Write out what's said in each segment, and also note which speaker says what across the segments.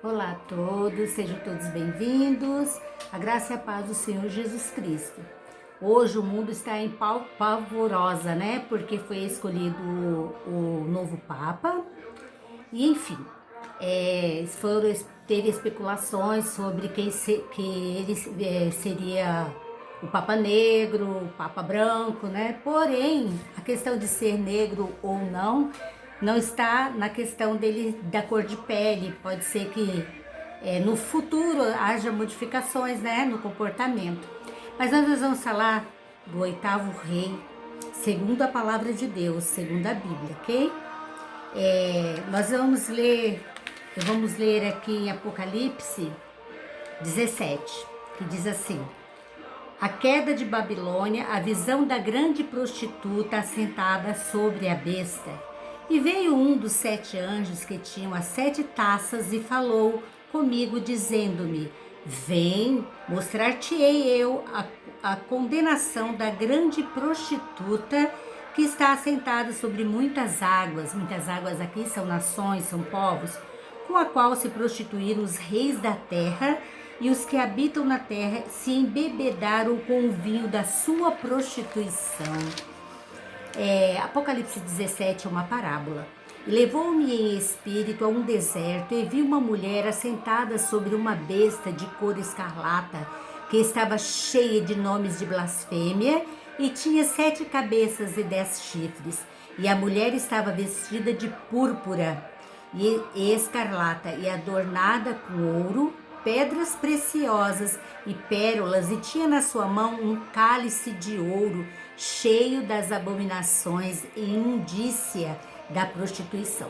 Speaker 1: Olá a todos, sejam todos bem-vindos. A graça e a paz do Senhor Jesus Cristo. Hoje o mundo está em pavorosa, né? Porque foi escolhido o novo Papa. E enfim, teve especulações sobre que ele seria o Papa Negro, o Papa Branco, né? Porém, a questão de ser negro ou não está na questão dele da cor de pele. Pode ser que no futuro haja modificações, né, no comportamento. Mas nós vamos falar do oitavo rei, segundo a palavra de Deus, segundo a Bíblia, ok? Vamos ler aqui em Apocalipse 17, que diz assim: a queda de Babilônia, a visão da grande prostituta assentada sobre a besta. E veio um dos 7 anjos que tinham as 7 taças e falou comigo, dizendo-me: vem, mostrar-te-ei eu a condenação da grande prostituta que está assentada sobre muitas águas aqui são nações, são povos, com a qual se prostituíram os reis da terra, e os que habitam na terra se embebedaram com o vinho da sua prostituição. Apocalipse 17 é uma parábola. Levou-me em espírito a um deserto e vi uma mulher assentada sobre uma besta de cor escarlata, que estava cheia de nomes de blasfêmia e tinha 7 cabeças e 10 chifres. E a mulher estava vestida de púrpura e escarlata e adornada com ouro, pedras preciosas e pérolas, e tinha na sua mão um cálice de ouro cheio das abominações e imundícia da prostituição.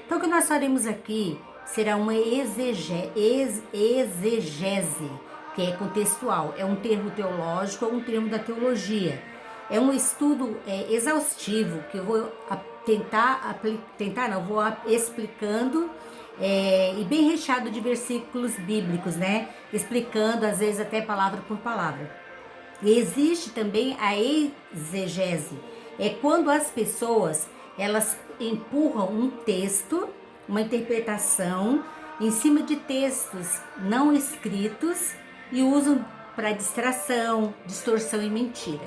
Speaker 1: Então o que nós faremos aqui será uma exegese, que é contextual, é um termo teológico, é um termo da teologia. É um estudo exaustivo que eu vou vou explicando e bem recheado de versículos bíblicos, né? Explicando às vezes até palavra por palavra. E existe também a exegese, é quando as pessoas elas empurram um texto, uma interpretação em cima de textos não escritos e usam para distração, distorção e mentira.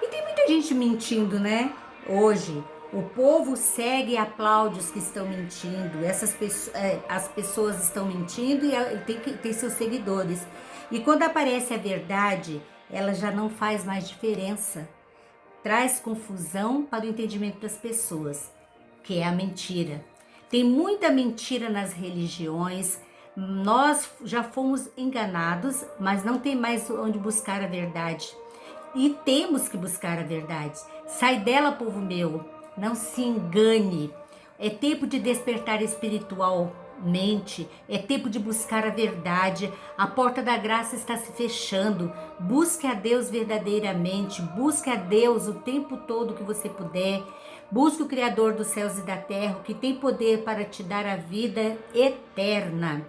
Speaker 1: E tem muita gente mentindo, né? Hoje o povo segue e aplaude os que estão mentindo. As pessoas estão mentindo e tem seus seguidores. E quando aparece a verdade, ela já não faz mais diferença. Traz confusão para o entendimento das pessoas, que é a mentira. Tem muita mentira nas religiões. Nós já fomos enganados, mas não tem mais onde buscar a verdade. E temos que buscar a verdade. Sai dela, povo meu, não se engane. É tempo de despertar espiritualmente, é tempo de buscar a verdade. A porta da graça está se fechando. Busque a Deus verdadeiramente, busque a Deus o tempo todo que você puder. Busque o Criador dos céus e da terra, que tem poder para te dar a vida eterna.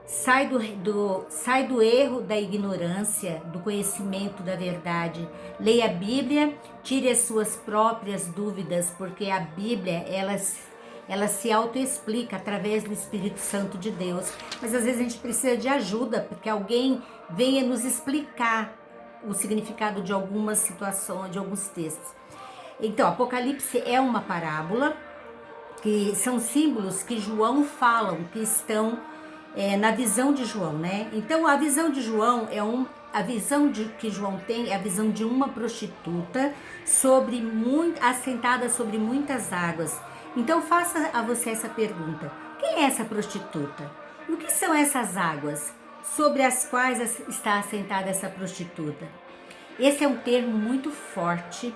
Speaker 1: Sai do erro, da ignorância, do conhecimento da verdade. Leia a Bíblia, tire as suas próprias dúvidas, porque a Bíblia, ela se autoexplica através do Espírito Santo de Deus. Mas às vezes a gente precisa de ajuda, porque alguém venha nos explicar o significado de algumas situações, de alguns textos. Então, Apocalipse é uma parábola, que são símbolos que João falam, que estão na visão de João, né? Então a visão de João que João tem é a visão de uma prostituta assentada sobre muitas águas. Então faça a você essa pergunta: quem é essa prostituta? E o que são essas águas sobre as quais está assentada essa prostituta? Esse é um termo muito forte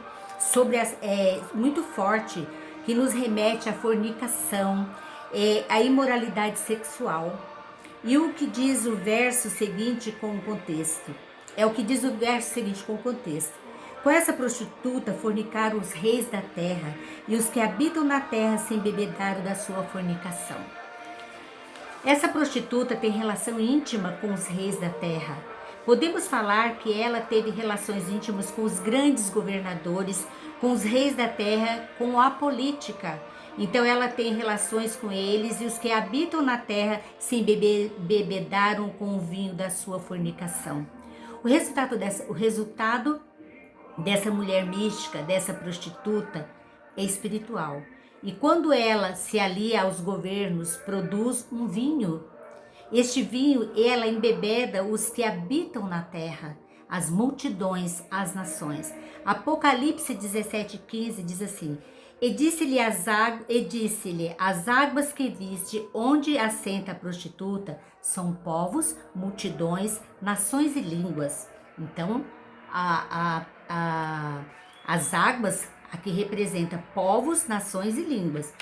Speaker 1: muito forte, que nos remete à fornicação, à imoralidade sexual. E o que diz o verso seguinte com o contexto? Com essa prostituta fornicaram os reis da terra, e os que habitam na terra se embebedaram da sua fornicação. Essa prostituta tem relação íntima com os reis da terra. Podemos falar que ela teve relações íntimas com os grandes governadores, com os reis da terra, com a política. Então ela tem relações com eles, e os que habitam na terra se embebedaram com o vinho da sua fornicação. O resultado dessa mulher mística, dessa prostituta, é espiritual. E quando ela se alia aos governos, produz um vinho. Este vinho, ela embebeda os que habitam na terra, as multidões, as nações. Apocalipse 17:15 diz assim: E disse-lhe as águas que viste, onde assenta a prostituta, são povos, multidões, nações e línguas. Então, as águas aqui representa povos, nações e línguas.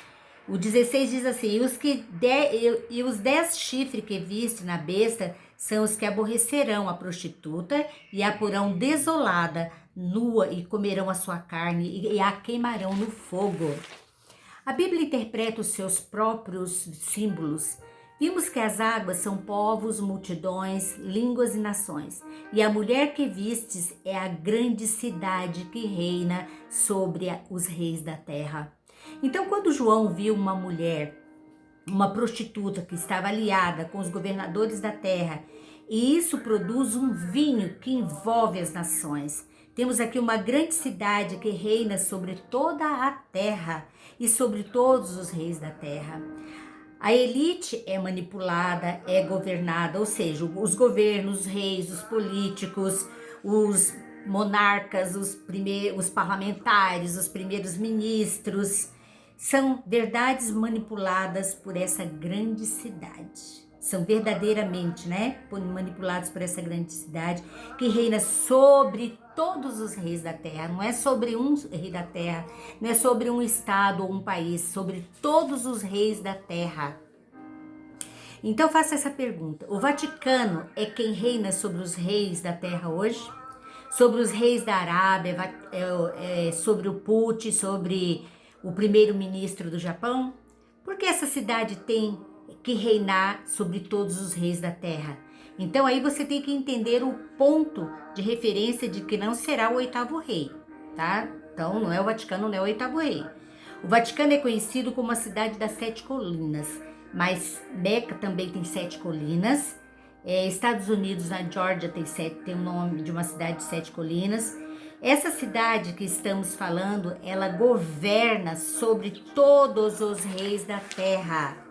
Speaker 1: O 16 diz assim: e os 10 chifres que viste na besta são os que aborrecerão a prostituta e a porão desolada, nua, e comerão a sua carne e a queimarão no fogo. A Bíblia interpreta os seus próprios símbolos. Vimos que as águas são povos, multidões, línguas e nações. E a mulher que vistes é a grande cidade que reina sobre os reis da terra. Então, quando João viu uma mulher, uma prostituta que estava aliada com os governadores da terra, e isso produz um vinho que envolve as nações. Temos aqui uma grande cidade que reina sobre toda a terra e sobre todos os reis da terra. A elite é manipulada, é governada, ou seja, os governos, os reis, os políticos, os monarcas, os parlamentares, os primeiros ministros, são verdades manipuladas por essa grande cidade. São verdadeiramente, manipulados por essa grande cidade que reina sobre todos os reis da terra. Não é sobre um rei da terra, não é sobre um estado ou um país, sobre todos os reis da terra. Então faça essa pergunta: o Vaticano é quem reina sobre os reis da terra hoje? Sobre os reis da Arábia, sobre o Putin, sobre o primeiro-ministro do Japão? Porque essa cidade tem que reinar sobre todos os reis da terra. Então aí você tem que entender o ponto de referência de que não será o oitavo rei, tá? Então não é o Vaticano, não é o oitavo rei. O Vaticano é conhecido como a cidade das 7 colinas, mas Meca também tem 7 colinas. Estados Unidos, na Geórgia, tem o nome de uma cidade de 7 colinas. Essa cidade que estamos falando, ela governa sobre todos os reis da terra.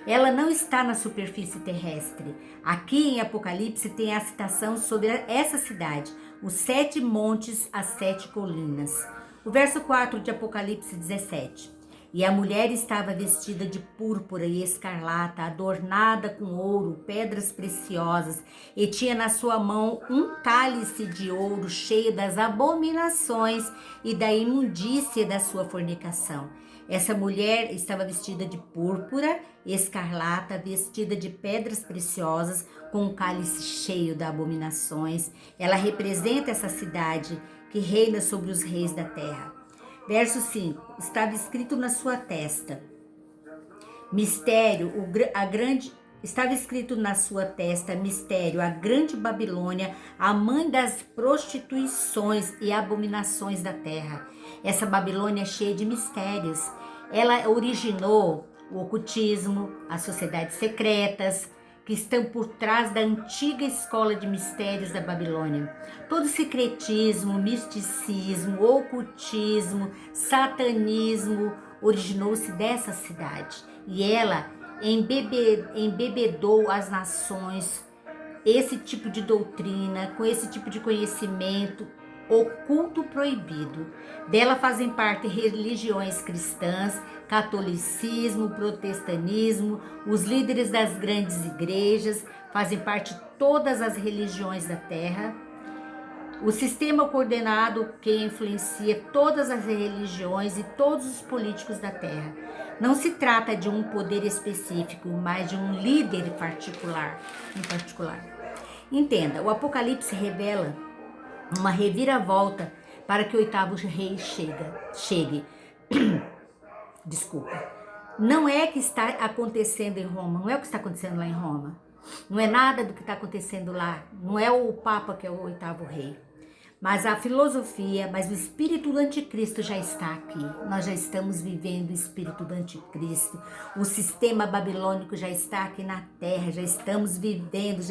Speaker 1: Ela não está na superfície terrestre. Aqui em Apocalipse tem a citação sobre essa cidade, os 7 montes, as 7 colinas. O verso 4 de Apocalipse 17. E a mulher estava vestida de púrpura e escarlata, adornada com ouro, pedras preciosas, e tinha na sua mão um cálice de ouro cheio das abominações e da imundícia da sua fornicação. Essa mulher estava vestida de púrpura, escarlata, vestida de pedras preciosas, com um cálice cheio de abominações. Ela representa essa cidade que reina sobre os reis da terra. Verso 5, estava escrito na sua testa, estava escrito na sua testa, mistério, a grande Babilônia, a mãe das prostituições e abominações da terra. Essa Babilônia é cheia de mistérios. Ela originou o ocultismo, as sociedades secretas, que estão por trás da antiga escola de mistérios da Babilônia. Todo secretismo, misticismo, ocultismo, satanismo originou-se dessa cidade. E ela embebedou as nações, esse tipo de doutrina, com esse tipo de conhecimento oculto proibido. Dela fazem parte religiões cristãs, catolicismo, protestantismo, os líderes das grandes igrejas, fazem parte de todas as religiões da terra. O sistema coordenado que influencia todas as religiões e todos os políticos da terra. Não se trata de um poder específico, mas de um líder em particular. Entenda, o Apocalipse revela uma reviravolta para que o oitavo rei chegue. Desculpa. Não é que está acontecendo em Roma, não é o que está acontecendo lá em Roma. Não é nada do que está acontecendo lá. Não é o Papa que é o oitavo rei. Mas a filosofia, mas o espírito do anticristo já está aqui. Nós já estamos vivendo o espírito do anticristo. O sistema babilônico já está aqui na terra, já estamos vivendo,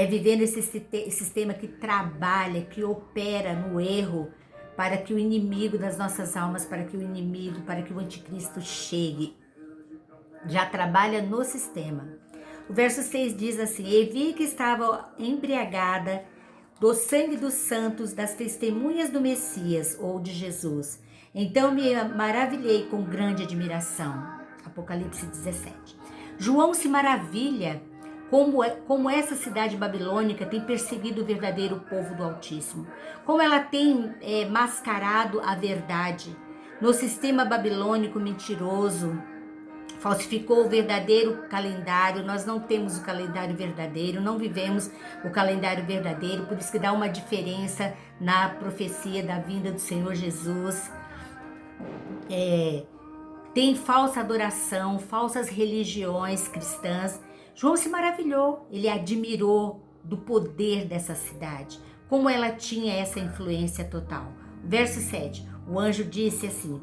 Speaker 1: vivendo esse sistema que trabalha, que opera no erro, para que o inimigo das nossas almas, para que o anticristo chegue. Já trabalha no sistema. O verso 6 diz assim: E vi que estava embriagada do sangue dos santos, das testemunhas do Messias ou de Jesus. Então me maravilhei com grande admiração. Apocalipse 17. João se maravilha como essa cidade babilônica tem perseguido o verdadeiro povo do Altíssimo. Como ela tem mascarado a verdade no sistema babilônico mentiroso. Falsificou o verdadeiro calendário. Nós não temos o calendário verdadeiro, não vivemos o calendário verdadeiro, por isso que dá uma diferença na profecia da vinda do Senhor Jesus. Tem falsa adoração, falsas religiões cristãs. João se maravilhou, ele admirou do poder dessa cidade, como ela tinha essa influência total. Verso 7, o anjo disse assim: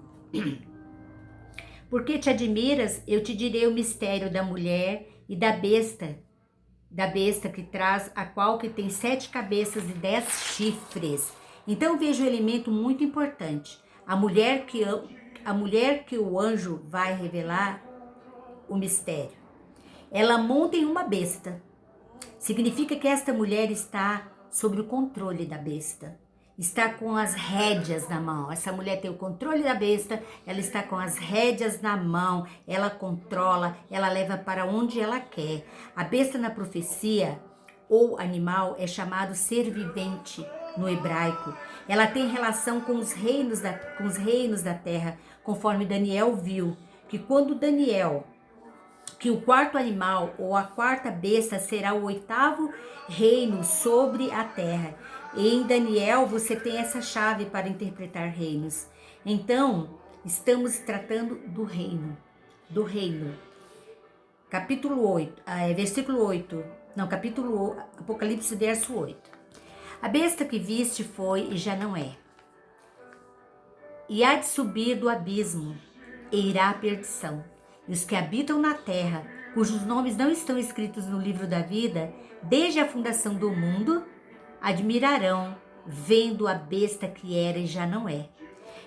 Speaker 1: Porque te admiras, eu te direi o mistério da mulher e da besta que traz, a qual que tem 7 cabeças e 10 chifres. Então vejo um elemento muito importante. A mulher que o anjo vai revelar o mistério. Ela monta em uma besta. Significa que esta mulher está sob o controle da besta. Está com as rédeas na mão. Essa mulher tem o controle da besta, ela está com as rédeas na mão, ela controla, ela leva para onde ela quer. A besta na profecia, ou animal, é chamado ser vivente no hebraico. Ela tem relação com os reinos da terra, conforme Daniel viu, que o quarto animal ou a quarta besta será o 8º reino sobre a terra. E em Daniel você tem essa chave para interpretar reinos. Então, estamos tratando do reino. Apocalipse verso 8. A besta que viste foi e já não é. E há de subir do abismo e irá à perdição. E os que habitam na terra, cujos nomes não estão escritos no livro da vida, desde a fundação do mundo, admirarão, vendo a besta que era e já não é.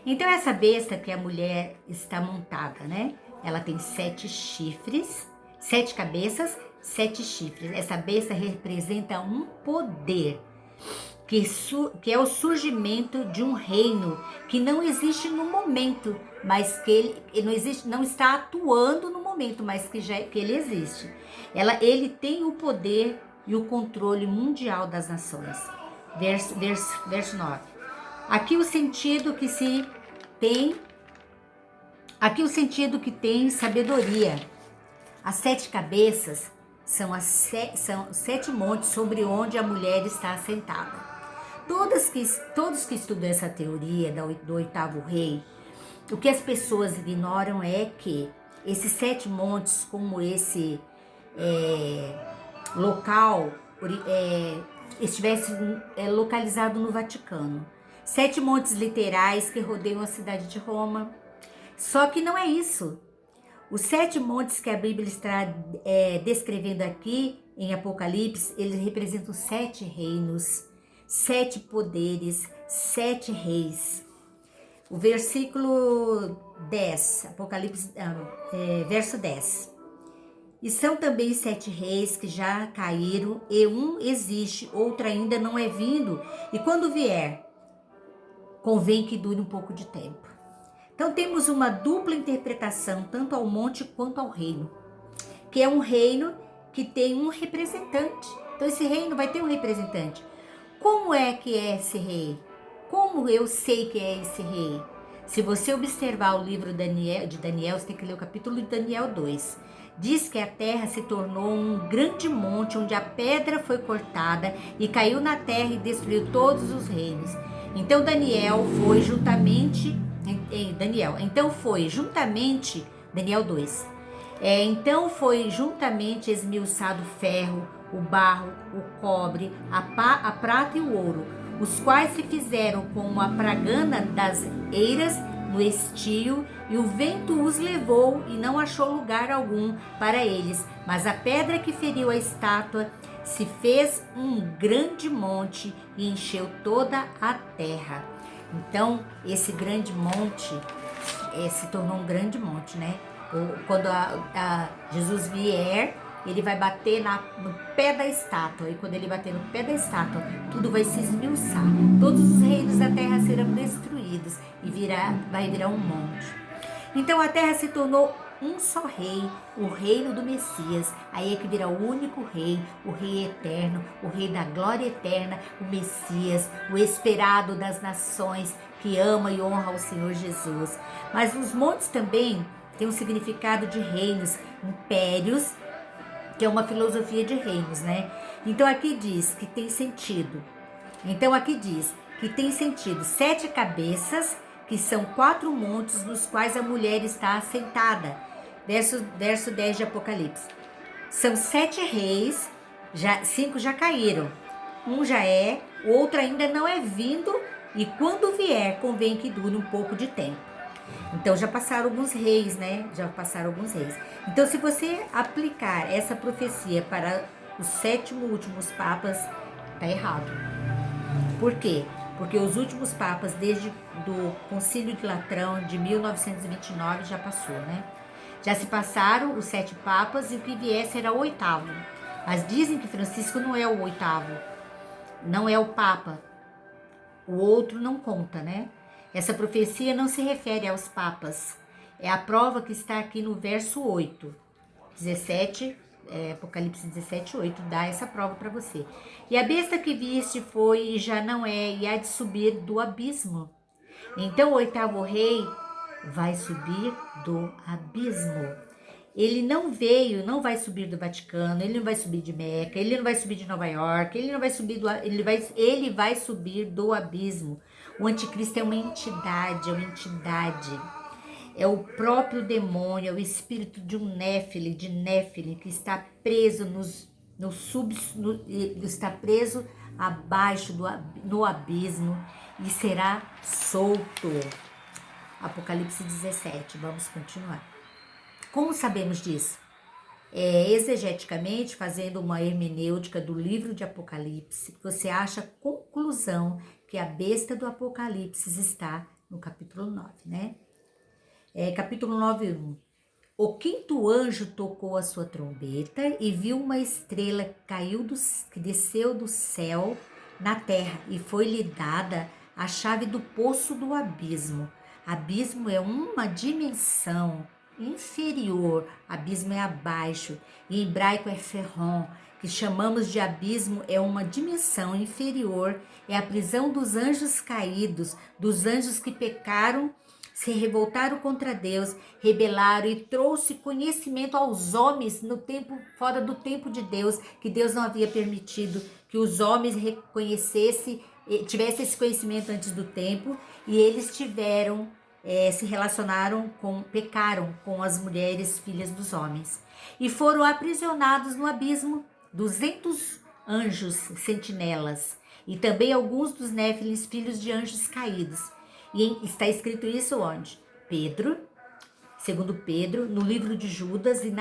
Speaker 1: Então essa besta que a mulher está montada, né? Ela tem 7 chifres, 7 cabeças, 7 chifres. Essa besta representa um poder, que é o surgimento de um reino que não existe no momento, mas que ele não está atuando no momento, mas que ele existe. Ele tem o poder e o controle mundial das nações. Verso 9. Aqui o sentido que tem sabedoria. As 7 cabeças são 7 montes sobre onde a mulher está assentada. Todos que estudam essa teoria do 8º rei, o que as pessoas ignoram é que esses 7 montes, como esse local, estivesse localizado no Vaticano. 7 montes literais que rodeiam a cidade de Roma. Só que não é isso. Os 7 montes que a Bíblia está descrevendo aqui em Apocalipse, eles representam 7 reinos, 7 poderes, 7 reis. O versículo 10, Apocalipse, verso 10. E são também 7 reis que já caíram, e um existe, outro ainda não é vindo, e quando vier, convém que dure um pouco de tempo. Então temos uma dupla interpretação, tanto ao monte quanto ao reino, que é um reino que tem um representante. Então esse reino vai ter um representante. Como é que é esse rei? Como eu sei que é esse rei? Se você observar o livro de Daniel, você tem que ler o capítulo de Daniel 2. Diz que a terra se tornou um grande monte onde a pedra foi cortada e caiu na terra e destruiu todos os reinos. Então Daniel foi juntamente Daniel 2. Então foi juntamente esmiuçado o ferro, o barro, o cobre, a prata e o ouro. os quais se fizeram como a pragana das eiras no estio, e o vento os levou e não achou lugar algum para eles. Mas a pedra que feriu a estátua se fez um grande monte e encheu toda a terra. Então, esse grande monte se tornou um grande monte, né? Quando Jesus vier, ele vai bater no pé da estátua. E quando ele bater no pé da estátua, tudo vai se esmiuçar. Todos os reinos da terra serão destruídos e vai virar um monte. Então a terra se tornou um só rei, o reino do Messias. Aí é que virá o único rei, o rei eterno, o rei da glória eterna, o Messias, o esperado das nações, que ama e honra o Senhor Jesus. Mas os montes também têm um significado de reinos, impérios, que é uma filosofia de reinos, né? Então aqui diz que tem sentido. Então aqui diz que tem sentido 7 cabeças, que são 4 montes nos quais a mulher está assentada. Verso 10 de Apocalipse. São 7 reis, 5 já caíram. Um já é, o outro ainda não é vindo, e quando vier, convém que dure um pouco de tempo. Então já passaram alguns reis, né? Já passaram alguns reis. Então, se você aplicar essa profecia para os 7 últimos papas, tá errado. Por quê? Porque os últimos papas, desde do Concílio de Latrão de 1929, já passou, né? Já se passaram os 7 papas e o que vier será o 8º. Mas dizem que Francisco não é o 8º, não é o papa. O outro não conta, né? Essa profecia não se refere aos papas. É a prova que está aqui no verso 8. 17, Apocalipse 17, 8, dá essa prova para você. E a besta que viste foi e já não é, e há de subir do abismo. Então o 8º rei vai subir do abismo. Ele não veio, não vai subir do Vaticano, ele não vai subir de Meca, ele não vai subir de Nova York, ele não vai subir ele vai subir do abismo. O anticristo é uma entidade, é o próprio demônio, é o espírito de um Néfili, que está preso está preso abaixo no abismo e será solto. Apocalipse 17, vamos continuar. Como sabemos disso? Exegeticamente, fazendo uma hermenêutica do livro de Apocalipse, você acha a conclusão que a besta do Apocalipse está no capítulo 9, né? Capítulo 9, 1. O 5º anjo tocou a sua trombeta e viu uma estrela que desceu do céu na terra, e foi-lhe dada a chave do poço do abismo. Abismo é uma dimensão inferior, abismo é abaixo, em hebraico é ferron, que chamamos de abismo, é uma dimensão inferior, é a prisão dos anjos caídos, dos anjos que pecaram, se revoltaram contra Deus, rebelaram e trouxe conhecimento aos homens no tempo, fora do tempo de Deus, que Deus não havia permitido que os homens tivessem esse conhecimento antes do tempo, e eles se relacionaram pecaram com as mulheres filhas dos homens, e foram aprisionados no abismo 200 anjos sentinelas, e também alguns dos néfilis, filhos de anjos caídos. E está escrito isso onde? Segundo Pedro, no livro de Judas e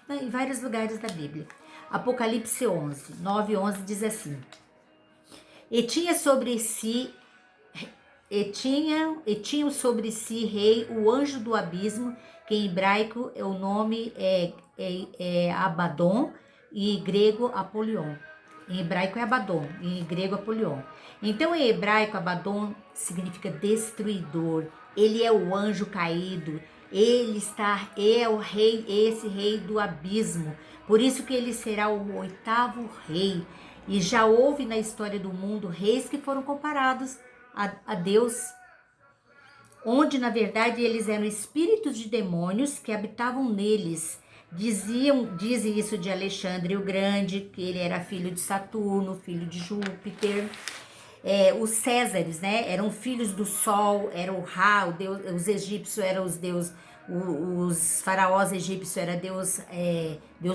Speaker 1: em vários lugares da Bíblia. Apocalipse 11, 9 e 11 diz assim: E tinham sobre si rei o anjo do abismo, que em hebraico o nome é Abaddon e em grego Apolion. Em hebraico é Abaddon, em grego Apolion. Então em hebraico Abaddon significa destruidor. Ele é o anjo caído. É o rei, esse rei do abismo. Por isso que ele será o 8º rei. E já houve na história do mundo reis que foram comparados a Deus, onde na verdade eles eram espíritos de demônios que habitavam neles. Dizem isso de Alexandre o Grande, que ele era filho de Saturno, filho de Júpiter. Os Césares, né, eram filhos do Sol, era o Ra, o Deus, os egípcios eram os deuses, os faraós egípcios era Deus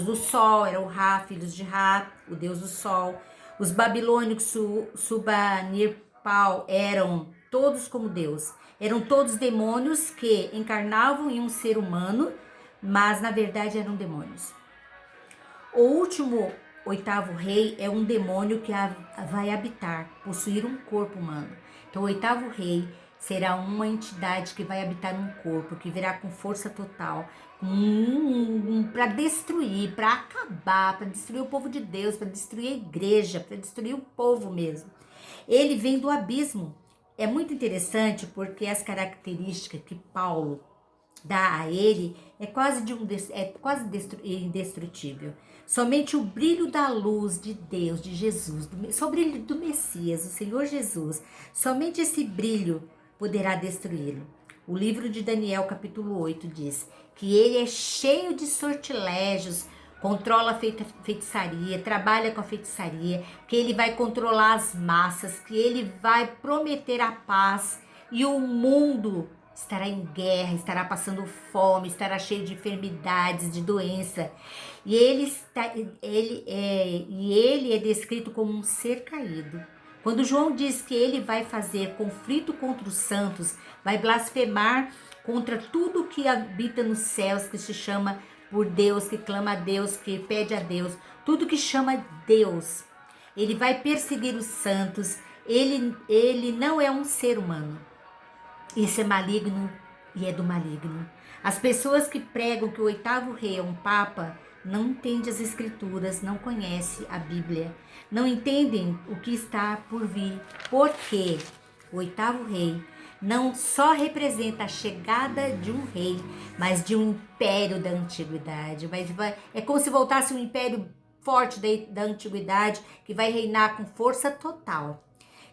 Speaker 1: do Sol, era o Ra, filhos de Ra, o Deus do Sol. Os babilônicos, principal eram todos como Deus. Eram todos demônios que encarnavam em um ser humano, mas na verdade eram demônios. O último, oitavo rei, é um demônio que vai habitar, possuir um corpo humano. Então, o oitavo rei será uma entidade que vai habitar um corpo, que virá com força total, para destruir, para acabar, para destruir o povo de Deus, para destruir a igreja, para destruir o povo mesmo. Ele vem do abismo. É muito interessante porque as características que Paulo dá a ele é quase indestrutível. Somente o brilho da luz de Deus, de Jesus, só o brilho do Messias, o Senhor Jesus, somente esse brilho poderá destruí-lo. O livro de Daniel, capítulo 8, diz que ele é cheio de sortilégios, controla a feitiçaria, trabalha com a feitiçaria, que ele vai controlar as massas, que ele vai prometer a paz e o mundo estará em guerra, estará passando fome, estará cheio de enfermidades, de doença. E ele é descrito como um ser caído. Quando João diz que ele vai fazer conflito contra os santos, vai blasfemar contra tudo que habita nos céus, que se chama por Deus, que clama a Deus, que pede a Deus, tudo que chama Deus. Ele vai perseguir os santos. Ele não é um ser humano. Isso é maligno e é do maligno. As pessoas que pregam que o oitavo rei é um papa não entendem as escrituras, não conhecem a Bíblia, não entendem o que está por vir, porque o oitavo rei não só representa a chegada de um rei, mas de um império da antiguidade. É como se voltasse um império forte da antiguidade que vai reinar com força total,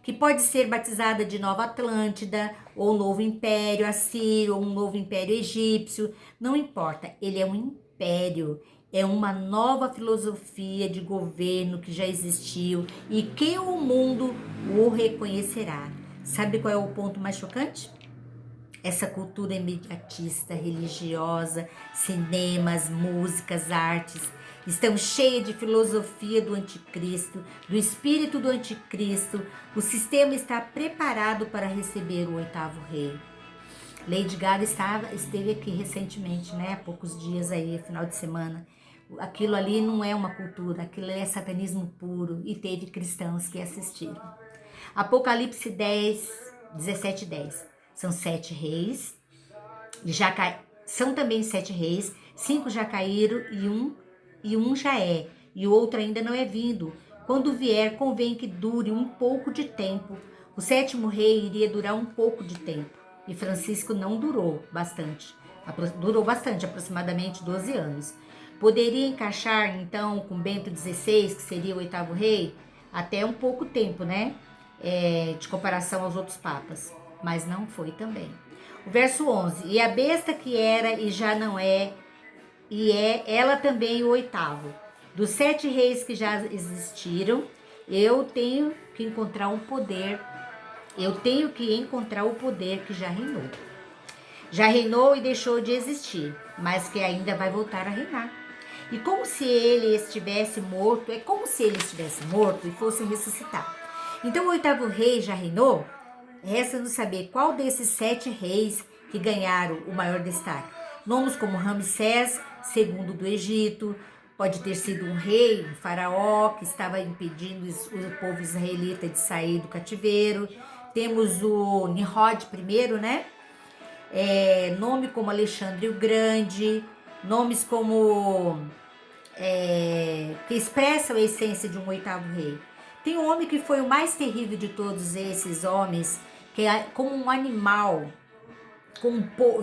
Speaker 1: que pode ser batizada de Nova Atlântida, ou Novo Império Assírio, ou um Novo Império Egípcio, não importa, ele é um império, é uma nova filosofia de governo que já existiu e que o mundo o reconhecerá. Sabe qual é o ponto mais chocante? Essa cultura imediatista, religiosa, cinemas, músicas, artes, estão cheias de filosofia do anticristo, do espírito do anticristo. O sistema está preparado para receber o oitavo rei. Lady Gaga esteve aqui recentemente, né? Há poucos dias aí, final de semana. Aquilo ali não é uma cultura, aquilo é satanismo puro, e teve cristãos que assistiram. Apocalipse 17:10. São 7 reis, são também 7 reis, 5 já caíram e um já é, e o outro ainda não é vindo. Quando vier, convém que dure um pouco de tempo. O sétimo rei iria durar um pouco de tempo, e Francisco não durou bastante. Durou bastante, aproximadamente 12 anos. Poderia encaixar, então, com Bento XVI, que seria o oitavo rei, até um pouco tempo, né? De comparação aos outros papas, mas não foi também. O verso 11, e a besta que era e já não é, e é ela também o oitavo. Dos 7 reis que já existiram, eu tenho que encontrar o poder que já reinou. Já reinou e deixou de existir, mas que ainda vai voltar a reinar. E como se ele estivesse morto, é como se ele estivesse morto e fosse ressuscitar. Então o oitavo rei já reinou? Resta-nos saber qual desses 7 reis que ganharam o maior destaque. Nomes como Ramsés II do Egito, pode ter sido um rei, um faraó, que estava impedindo o povo israelita de sair do cativeiro. Temos o Nimrod I, né? Nome como Alexandre o Grande, nomes como que expressam a essência de um oitavo rei. Tem um homem que foi o mais terrível de todos esses homens, que é como um animal,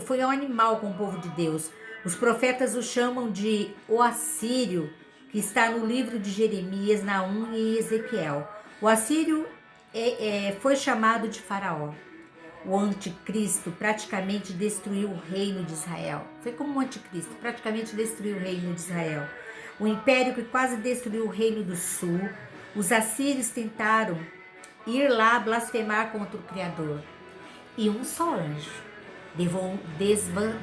Speaker 1: foi um animal com o povo de Deus. Os profetas o chamam de o Assírio, que está no livro de Jeremias, Naum e Ezequiel. O Assírio foi chamado de Faraó. O anticristo praticamente destruiu o reino de Israel. Foi como o anticristo, praticamente destruiu o reino de Israel. O império que quase destruiu o reino do sul. Os assírios tentaram ir lá blasfemar contra o Criador. E um só anjo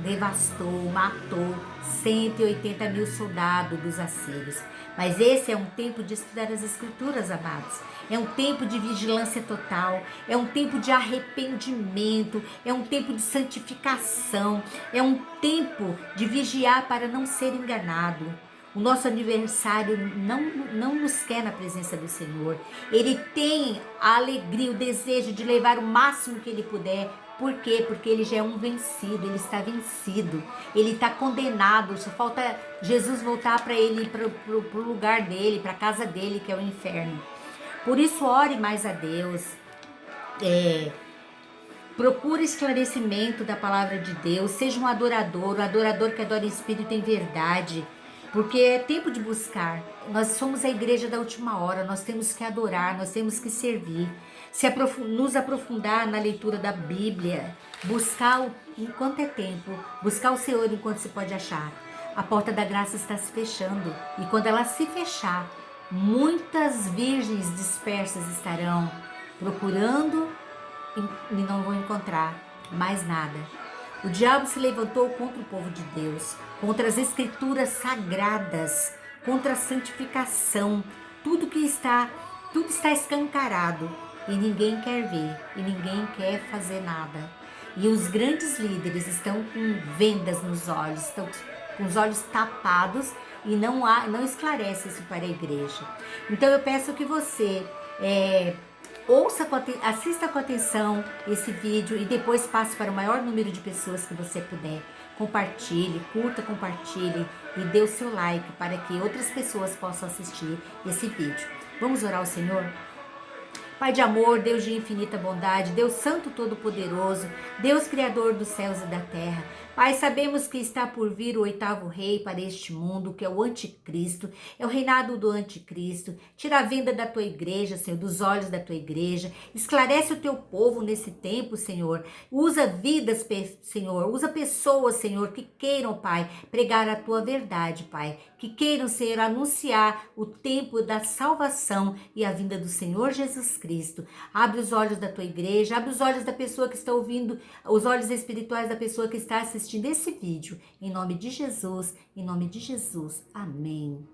Speaker 1: devastou, matou 180 mil soldados dos assírios. Mas esse é um tempo de estudar as Escrituras, amados. É um tempo de vigilância total, é um tempo de arrependimento, é um tempo de santificação, é um tempo de vigiar para não ser enganado. O nosso aniversário não nos quer na presença do Senhor. Ele tem a alegria, o desejo de levar o máximo que ele puder. Por quê? Porque ele já é um vencido, ele está vencido, ele está condenado. Só falta Jesus voltar para ele, para o lugar dele, para a casa dele, que é o inferno. Por isso, ore mais a Deus. Procure esclarecimento da palavra de Deus. Seja um adorador que adora em espírito e em verdade. Porque é tempo de buscar. Nós somos a igreja da última hora. Nós temos que adorar, nós temos que servir. Nos aprofundar na leitura da Bíblia. Buscar enquanto é tempo. Buscar o Senhor enquanto se pode achar. A porta da graça está se fechando. E quando ela se fechar, muitas virgens dispersas estarão procurando e não vão encontrar mais nada. O diabo se levantou contra o povo de Deus, contra as escrituras sagradas, contra a santificação. Tudo está escancarado e ninguém quer ver e ninguém quer fazer nada. E os grandes líderes estão com vendas nos olhos, estão com os olhos tapados e não esclarece isso para a igreja. Então eu peço que você assista com atenção esse vídeo e depois passe para o maior número de pessoas que você puder. Compartilhe, curta, compartilhe e dê o seu like para que outras pessoas possam assistir esse vídeo. Vamos orar ao Senhor? Pai de amor, Deus de infinita bondade, Deus Santo Todo-Poderoso, Deus Criador dos céus e da terra. Pai, sabemos que está por vir o 8º rei para este mundo, que é o anticristo, é o reinado do anticristo. Tira a venda da tua igreja, Senhor, dos olhos da tua igreja. Esclarece o teu povo nesse tempo, Senhor. Usa vidas, Senhor. Usa pessoas, Senhor, que queiram, Pai, pregar a tua verdade, Pai. Que queiram, Senhor, anunciar o tempo da salvação e a vinda do Senhor Jesus Cristo. Abre os olhos da tua igreja, abre os olhos da pessoa que está ouvindo, os olhos espirituais da pessoa que está assistindo esse vídeo. Em nome de Jesus, amém.